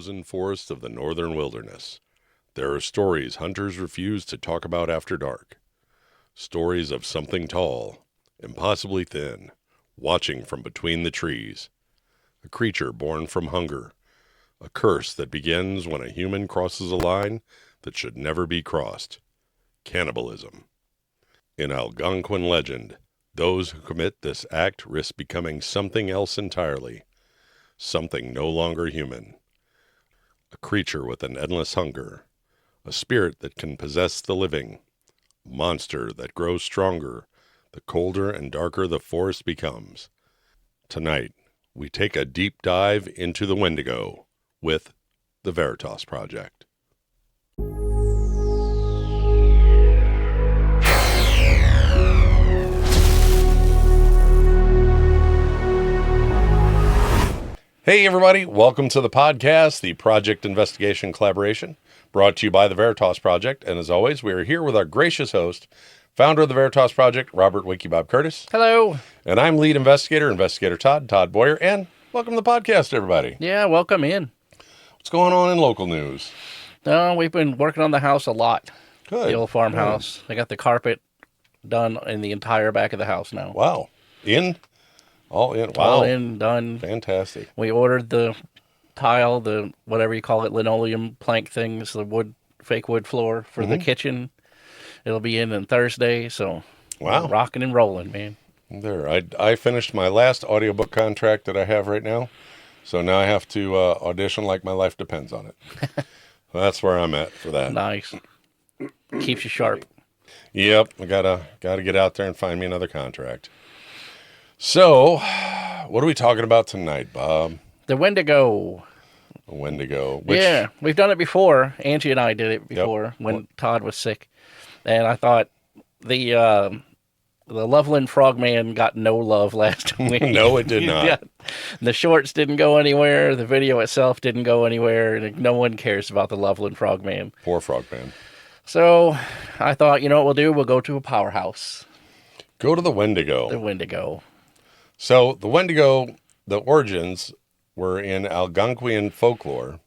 frozen forests of the northern wilderness, there are stories hunters refuse to talk about after dark. Stories of something tall, impossibly thin, watching from between the trees. A creature born from hunger. A curse that begins when a human crosses a line that should never be crossed. Cannibalism. In Algonquian legend, those who commit this act risk becoming something else entirely. Something no longer human. A creature with an endless hunger. A spirit that can possess the living. A monster that grows stronger the colder and darker the forest becomes. Tonight, we take a deep dive into the Wendigo with the Veritas Project. Hey everybody, welcome to the podcast, the Project Investigation Collaboration, brought to you by the Veritas Project. And as always, we are here with our gracious host, founder of the Veritas Project, Robert Wiki Bob Curtis. Hello. And I'm lead investigator, Investigator Todd Boyer. And welcome to the podcast, everybody. Yeah, welcome in. What's going on in local news? We've been working on the house a lot. Good. The old farmhouse. I got the carpet done in the entire back of the house now. Wow. All in. Wow. All in, done. Fantastic. We ordered the tile, the whatever you call it, linoleum plank things, the fake wood floor for the kitchen. It'll be in Thursday, so wow, rocking and rolling, man. There, I finished my last audiobook contract that I have right now, so now I have to audition like my life depends on it. That's where I'm at for that. Nice. Keeps you sharp. Yep, I gotta get out there and find me another contract. So, what are we talking about tonight, Bob? The Wendigo. Wendigo. Yeah, we've done it before. Angie and I did it before when Todd was sick. And I thought the Loveland Frogman got no love last week. No, it did not. Yeah. The shorts didn't go anywhere. The video itself didn't go anywhere. And no one cares about the Loveland Frogman. Poor Frogman. So I thought, you know what we'll do? We'll go to a powerhouse. Go to the Wendigo. The Wendigo. So the Wendigo, the origins were in Algonquian folklore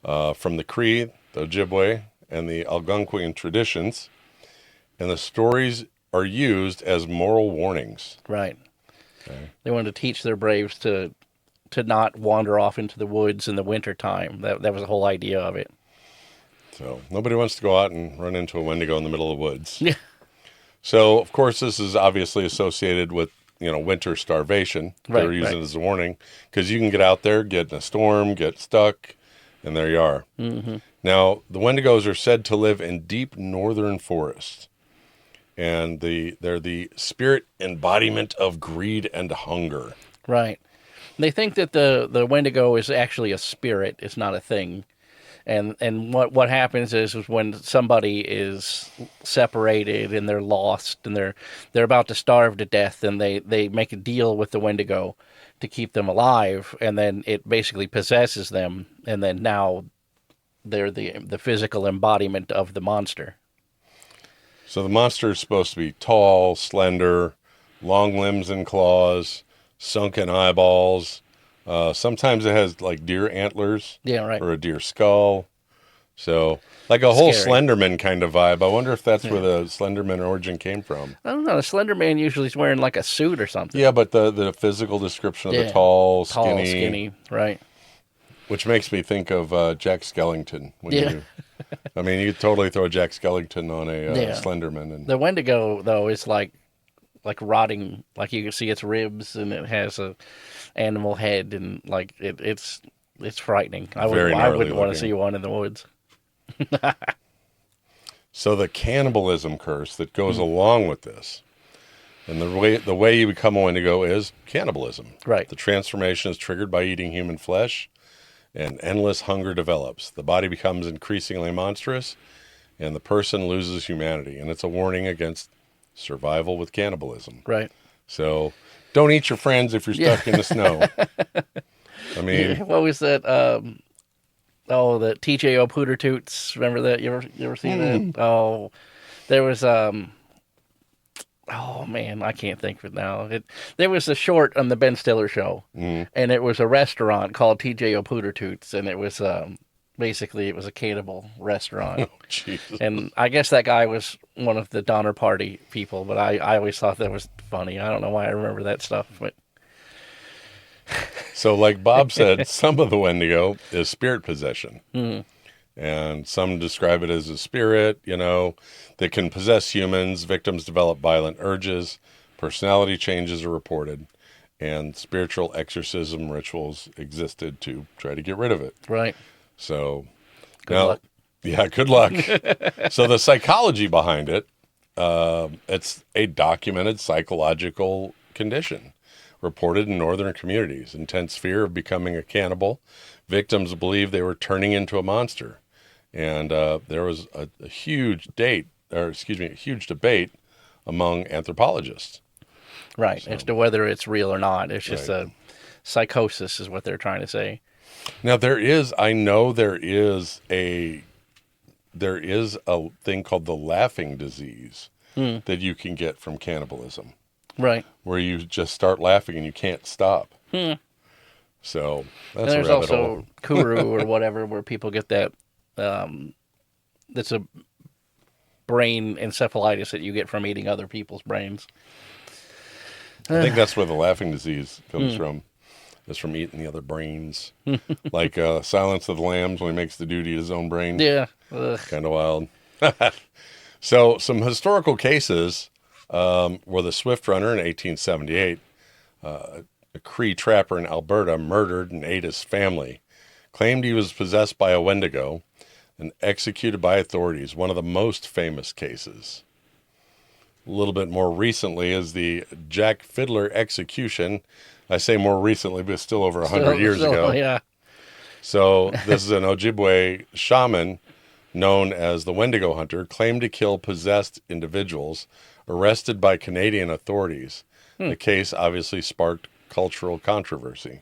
from the Cree, the Ojibwe, and the Algonquian traditions. And the stories are used as moral warnings. Right. Okay. They wanted to teach their braves to not wander off into the woods in the wintertime. That was the whole idea of it. So nobody wants to go out and run into a Wendigo in the middle of the woods. Yeah. So, of course, this is obviously associated with, winter starvation. Right, They're using it as a warning because you can get out there, get in a storm, get stuck, and there you are. Mm-hmm. Now, the Wendigos are said to live in deep northern forests. And they're the spirit embodiment of greed and hunger. Right. They think that the Wendigo is actually a spirit. It's not a thing. And what happens is when somebody is separated and they're lost and they're about to starve to death, and they make a deal with the Wendigo to keep them alive, and then it basically possesses them, and then now they're the physical embodiment of the monster. So the monster is supposed to be tall, slender, long limbs and claws, sunken eyeballs. Sometimes it has like deer antlers, right, or a deer skull. So like a whole Slenderman kind of vibe. I wonder if that's where the Slenderman origin came from. I don't know. The Slenderman usually is wearing like a suit or something. Yeah, but the physical description of the tall, skinny, right. Which makes me think of Jack Skellington. You could totally throw Jack Skellington on a Slenderman. And the Wendigo, though, is like rotting. Like you can see its ribs, and it has a animal head, and like it's frightening. I wouldn't want to see one in the woods. So the cannibalism curse that goes along with this, and the way you become a Wendigo is cannibalism. Right. The transformation is triggered by eating human flesh. And endless hunger develops. The body becomes increasingly monstrous, and the person loses humanity. And it's a warning against survival with cannibalism. Right. So don't eat your friends if you're stuck in the snow. What was that? The TJO Pooter Toots. Remember that? You ever seen that? Oh, there was Oh man, I can't think of it now. There was a short on the Ben Stiller show, Mm. and it was a restaurant called TJ O'Pootertoots, and it was basically it was a cannibal restaurant. Oh, Jesus. And I guess that guy was one of the Donner Party people, but I always thought that was funny. I don't know why I remember that stuff, but So, like Bob said, some of the Wendigo is spirit possession. mm, And some describe it as a spirit, that can possess humans. Victims develop violent urges. Personality changes are reported. And spiritual exorcism rituals existed to try to get rid of it. right. So, Good luck. Yeah, good luck. So the psychology behind it, it's a documented psychological condition reported in northern communities. Intense fear of becoming a cannibal. Victims believed they were turning into a monster. And there was a huge debate among anthropologists. Right. As to whether it's real or not. It's just Right. a psychosis is what they're trying to say. Now I know there is a thing called the laughing disease that you can get from cannibalism, Right. where you just start laughing and you can't stop. So And that's a there's rabbit also hole. kuru or whatever where people get that that's a brain encephalitis that you get from eating other people's brains. I think that's where the laughing disease comes from. It's from eating the other brains. Like Silence of the Lambs when he makes the dude eat his own brain. Yeah. Ugh. Kind of wild. So some historical cases were the Swift Runner in 1878. A Cree trapper in Alberta murdered and ate his family. Claimed he was possessed by a Wendigo and executed by authorities. One of the most famous cases. A little bit more recently is the Jack Fiddler execution. I say more recently, but still over 100 years ago. Yeah. So this is an Ojibwe shaman known as the Wendigo Hunter, claimed to kill possessed individuals, arrested by Canadian authorities. The case obviously sparked cultural controversy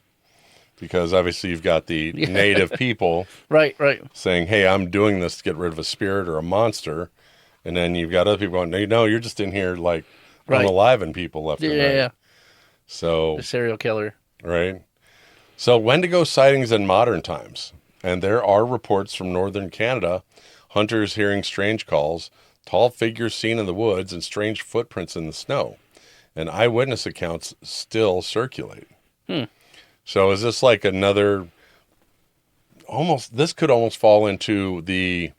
because obviously you've got the native people Right. saying, hey, I'm doing this to get rid of a spirit or a monster. And then you've got other people going, no, you're just in here like Right. unaliving people left and right. Yeah. So, The serial killer. right. So Wendigo sightings in modern times. And there are reports from northern Canada, hunters hearing strange calls, tall figures seen in the woods, and strange footprints in the snow. And eyewitness accounts still circulate. So is this like another, this could almost fall into the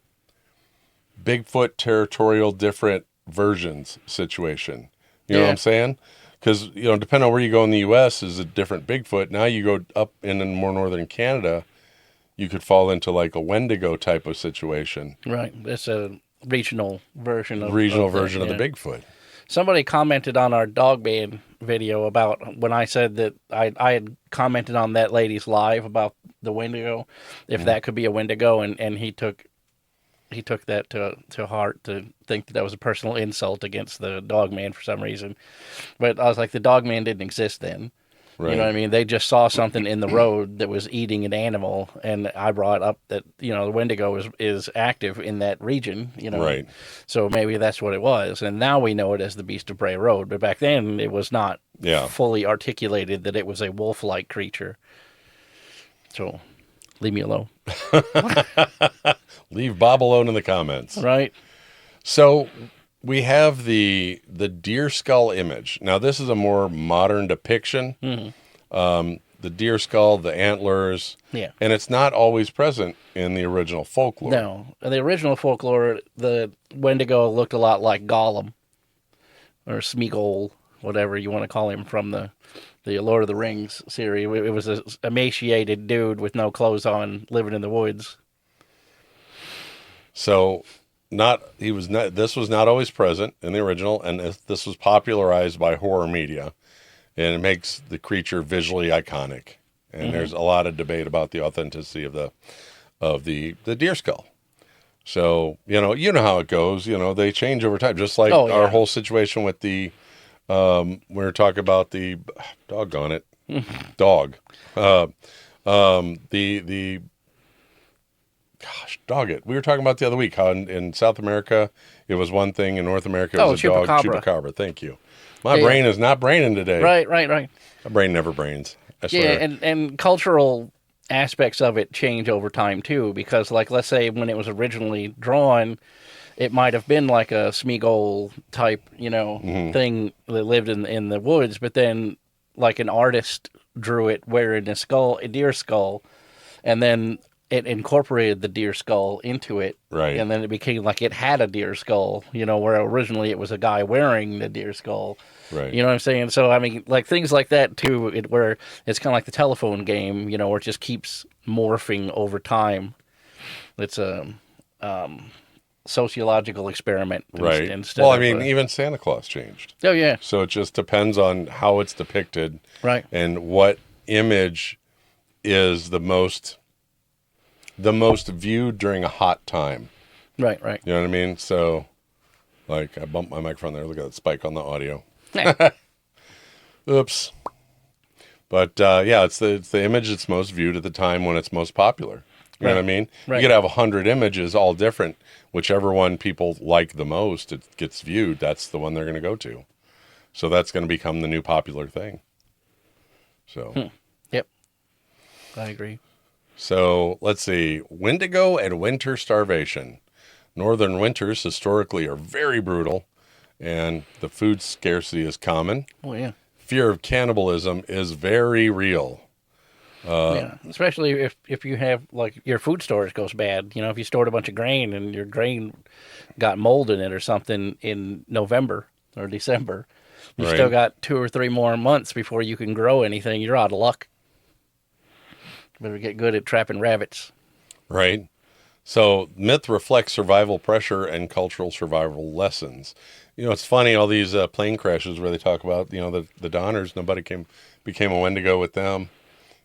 Bigfoot territorial different versions situation. You know what I'm saying? Because, depending on where you go in the U.S. is a different Bigfoot. Now you go up in more northern Canada, you could fall into like a Wendigo type of situation. Right. It's a regional version of Version of yeah. the Bigfoot. Somebody commented on our dog man video about when I said that I had commented on that lady's live about the Wendigo, if that could be a Wendigo, and he took that to heart to think that was a personal insult against the dog man for some reason. But I was like, the dog man didn't exist then. Right. You know what I mean? They just saw something in the road that was eating an animal, and I brought up that, the Wendigo is active in that region, Right. So maybe that's what it was. And now we know it as the Beast of Prey Road. But back then, it was not fully articulated that it was a wolf-like creature. So leave me alone. Leave Bob alone in the comments. Right? So we have the deer skull image. Now, this is a more modern depiction. The deer skull, the antlers. Yeah. And it's not always present in the original folklore. No. In the original folklore, the Wendigo looked a lot like Gollum or Smeagol, whatever you want to call him from the Lord of the Rings series. It was an emaciated dude with no clothes on living in the woods. So this was not always present in the original, and this was popularized by horror media, and it makes the creature visually iconic. And there's a lot of debate about the authenticity of the deer skull. So, you know how it goes. They change over time, just like our whole situation with the we were talking about the doggone it dog. The gosh, dog it. We were talking about the other week how in South America it was one thing, in North America it was a dog. Chupacabra. Thank you. My brain is not braining today. Right. My brain never brains. I swear. Yeah, and cultural aspects of it change over time too, because like let's say when it was originally drawn, it might have been like a Smeagol type, thing that lived in the woods, but then like an artist drew it wearing a deer skull, and then it incorporated the deer skull into it, right? And then it became like it had a deer skull, where originally it was a guy wearing the deer skull. Right. You know what I'm saying? So, I mean, like things like that, too, where it's kind of like the telephone game, where it just keeps morphing over time. It's a sociological experiment. Right. Instead well, I mean, even Santa Claus changed. Oh, yeah. So it just depends on how it's depicted. Right. And what image is the most viewed during a hot time. Right. You know what I mean? So, like, I bumped my microphone there. Look at that spike on the audio. Oops. But yeah, it's the image that's most viewed at the time when it's most popular. You know what I mean? Right. You could have 100 images, all different. Whichever one people like the most, it gets viewed. That's the one they're going to go to. So that's going to become the new popular thing. So. Yep. I agree. So let's see. Wendigo and winter starvation. Northern winters historically are very brutal, and the food scarcity is common. Oh, yeah. Fear of cannibalism is very real. Yeah, especially if you have, like, your food storage goes bad. If you stored a bunch of grain and your grain got mold in it or something in November or December, you still got 2 or 3 more months before you can grow anything. You're out of luck. Better get good at trapping rabbits. Right. So myth reflects survival pressure and cultural survival lessons. It's funny, all these plane crashes where they talk about, the Donners, nobody became a Wendigo with them.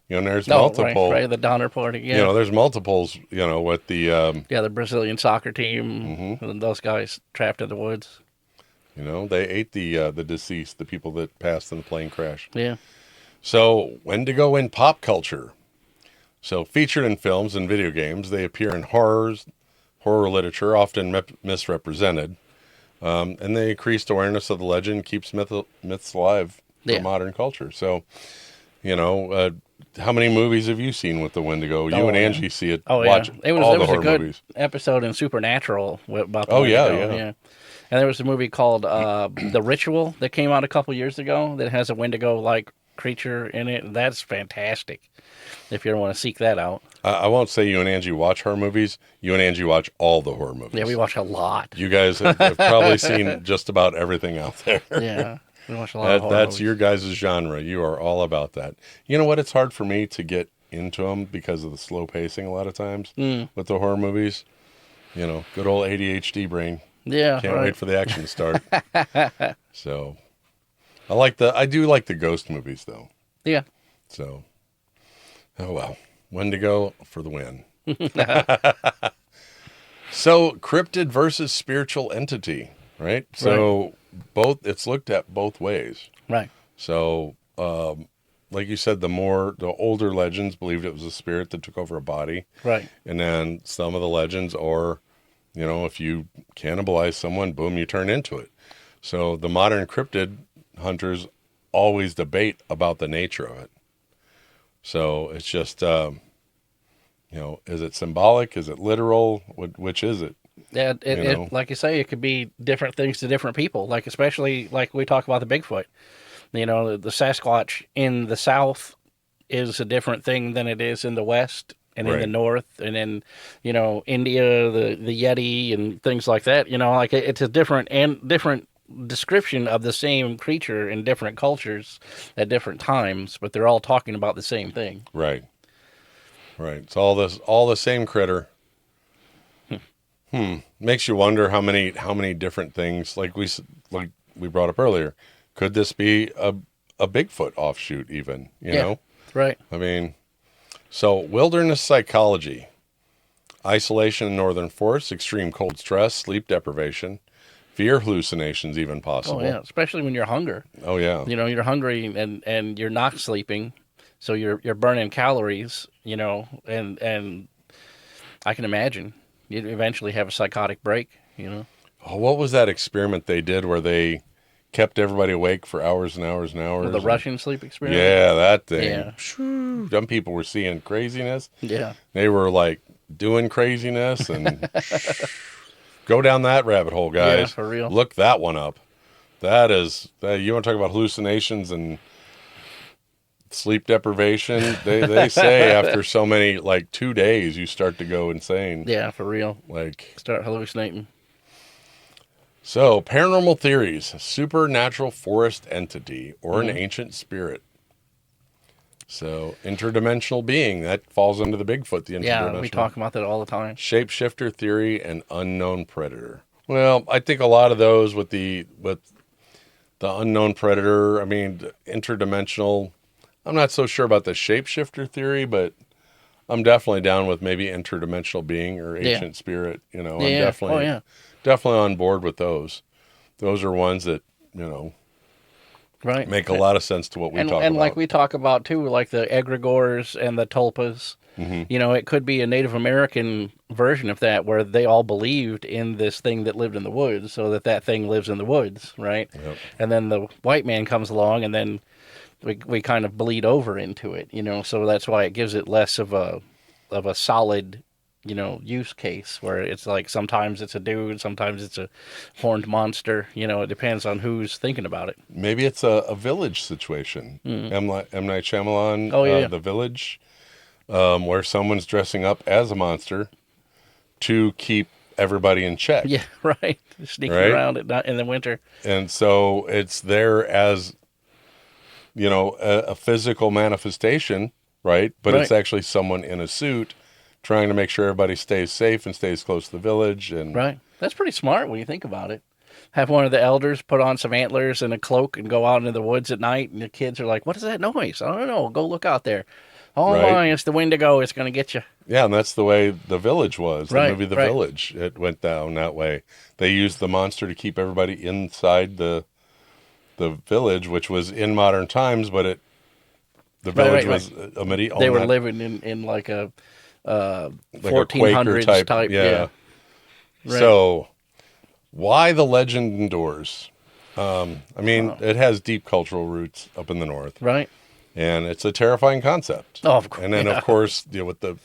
There's multiple. Right, the Donner Party, yeah. There's multiples, with the... the Brazilian soccer team, and those guys trapped in the woods. They ate the deceased, the people that passed in the plane crash. Yeah. So, Wendigo in pop culture. So, featured in films and video games, they appear in horror literature, often misrepresented. And they increased awareness of the legend, keeps myths alive for modern culture. So, how many movies have you seen with the Wendigo? You and Angie see it. Watch it was, all it the was horror a good movies. episode in Supernatural about the Wendigo. Yeah. And there was a movie called The Ritual that came out a couple years ago that has a Wendigo-like creature in it. That's fantastic if you ever want to seek that out. I won't say you and Angie watch horror movies. You and Angie watch all the horror movies. Yeah, we watch a lot. You guys have probably seen just about everything out there. Yeah, we watch a lot of horror That's movies. your guys' genre. You are all about that. You know what? It's hard for me to get into them because of the slow pacing a lot of times with the horror movies. Good old ADHD brain. Yeah, Can't wait for the action to start. So, I do like the ghost movies though. Yeah. So, oh well, Wendigo for the win. So, cryptid versus spiritual entity, right? So, it's looked at both ways. Right. So, like you said, the older legends believed it was a spirit that took over a body. Right. And then some of the legends are, if you cannibalize someone, boom, you turn into it. So the modern cryptid hunters always debate about the nature of it. So it's just, is it symbolic? Is it literal? Which is it? Yeah, it like you say, it could be different things to different people. Like, especially like we talk about the Bigfoot. The Sasquatch in the South is a different thing than it is in the West and in the North, and in India, the Yeti and things like that. Like it's a different description of the same creature in different cultures at different times, but they're all talking about the same thing. Right. It's all the same critter. Makes you wonder how many different things, like we brought up earlier. Could this be a Bigfoot offshoot even, you know? Right. I mean, so wilderness psychology, isolation in northern forests, extreme cold stress, sleep deprivation, fear hallucinations even possible. Oh, yeah, especially when you're hungry. Oh, yeah. You're hungry and you're not sleeping, so you're burning calories, and I can imagine. You'd eventually have a psychotic break, you know? Oh, what was that experiment they did where they kept everybody awake for hours and hours and hours? With the Russian sleep experiment? Yeah, that thing. Yeah. Some people were seeing craziness. Yeah. They were like doing craziness and go down that rabbit hole, guys. Yeah, for real. Look that one up. That is, you want to talk about hallucinations and sleep deprivation? They say after so many, like 2 days, you start to go insane. Yeah, for real. Like, Start hallucinating. so paranormal theories, supernatural forest entity or an ancient spirit. So interdimensional being, that falls under the Bigfoot, the interdimensional. Yeah, we talk about that all the time. Shapeshifter theory and unknown predator. Well, I think a lot of those with the unknown predator, I mean, interdimensional. I'm not so sure about the shapeshifter theory, but I'm definitely down with maybe interdimensional being or ancient spirit. You know, I'm definitely on board with those. Those are ones that, you know, right, make a lot of sense to what we talk about. And like we talk about too, like the egregores and the tulpas. You know, it could be a Native American version of that where they all believed in this thing that lived in the woods, so that thing lives in the woods, right? Yep. And then the white man comes along, and then we kind of bleed over into it, you know. So that's why it gives it less of a solid, you know, use case where it's like sometimes it's a dude, sometimes it's a horned monster. You know, it depends on who's thinking about it. Maybe it's a village situation. M. Night Shyamalan, The Village. Where someone's dressing up as a monster to keep everybody in check. Yeah, right. Sneaking around at night in the winter. And so it's there as, you know, a physical manifestation, right? But it's actually someone in a suit trying to make sure everybody stays safe and stays close to the village. And right. That's pretty smart when you think about it. Have one of the elders put on some antlers and a cloak and go out into the woods at night, and the kids are like, "What is that noise? I don't know. Go look out there." Oh, my, it's the Wendigo. It's going to get you. Yeah, and that's the way The Village was. The movie The Village, it went down that way. They used the monster to keep everybody inside the village, which was in modern times, but the village was a medieval. They were living in like a 1400s type. Yeah. Right. So, why the legend endures? I mean, it has deep cultural roots up in the north. Right. And it's a terrifying concept. Oh, of course. And then, of course, you know, with the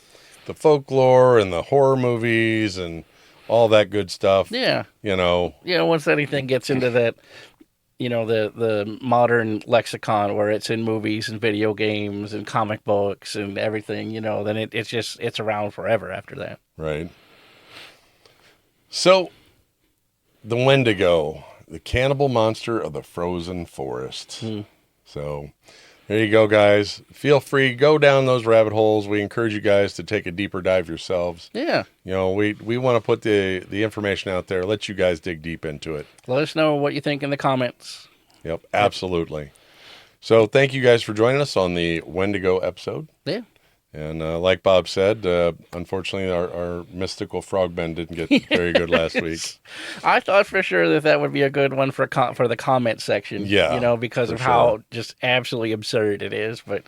folklore and the horror movies and all that good stuff. Yeah. You know. Yeah, once anything gets into that, you know, the modern lexicon where it's in movies and video games and comic books and everything, you know, then it's around forever after that. Right. So, the Wendigo, the cannibal monster of the frozen forest. So, there you go, guys. Feel free, go down those rabbit holes. We encourage you guys to take a deeper dive yourselves. Yeah. You know, we want to put the information out there, let you guys dig deep into it. Let us know what you think in the comments. Yep, absolutely. So thank you guys for joining us on the Wendigo episode. Yeah. And like Bob said, unfortunately, our mystical frogmen didn't get very good last week. I thought for sure that would be a good one for the comment section. Yeah, you know, because of how just absolutely absurd it is. But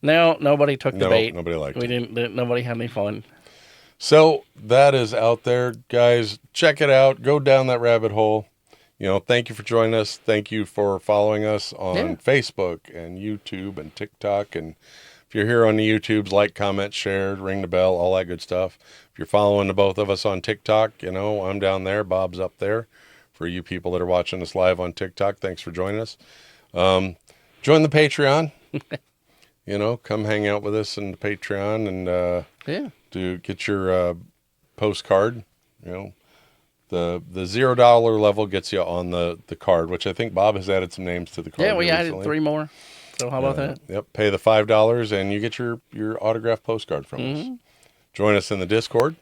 no, nobody took the bait. Nobody liked it. Nobody had any fun. So that is out there, guys. Check it out. Go down that rabbit hole. You know, thank you for joining us. Thank you for following us on Facebook and YouTube and TikTok. And if you're here on the YouTubes, like, comment, share, ring the bell, all that good stuff. If you're following the both of us on TikTok, you know, I'm down there. Bob's up there. For you people that are watching us live on TikTok, thanks for joining us. Join the Patreon. You know, come hang out with us in the Patreon and to get your postcard. You know, the $0 level gets you on the card, which I think Bob has added some names to the card. Yeah, we added 3 more. So how about that? Yep. Pay the $5 and you get your autographed postcard from us. Join us in the Discord.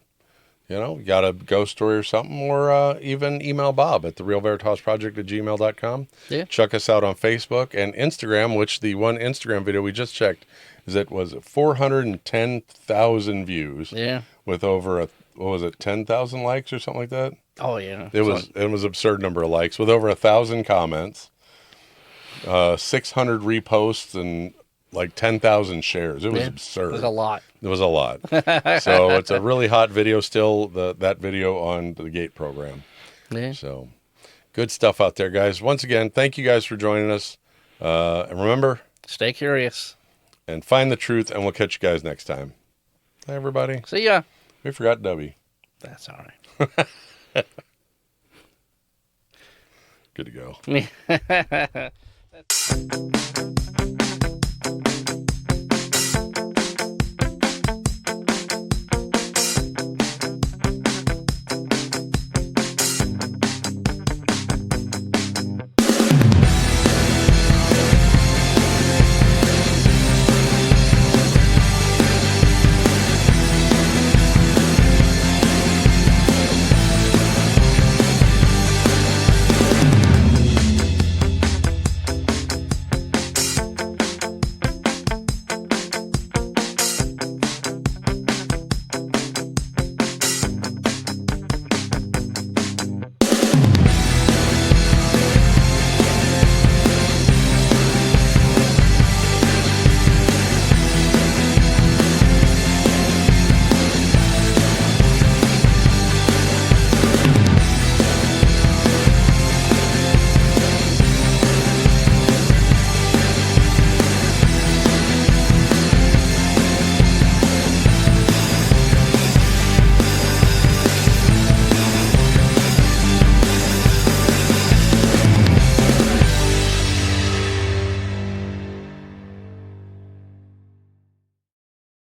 You know, you got a ghost story or something, or even email Bob at therealveritasproject@gmail.com. Yeah. Check us out on Facebook and Instagram, which the one Instagram video we just checked was 410,000 views. Yeah. With over 10,000 likes or something like that. Oh yeah. It was absurd number of likes with over 1,000 comments. 600 reposts and like 10,000 shares. It was absurd. It was a lot. It was a lot. So it's a really hot video still, that video on the gate program. Yeah. So good stuff out there, guys. Once again, thank you guys for joining us. And remember, Stay curious. and find the truth, and we'll catch you guys next time. Bye, everybody. See ya. We forgot Debbie. That's all right. Good to go.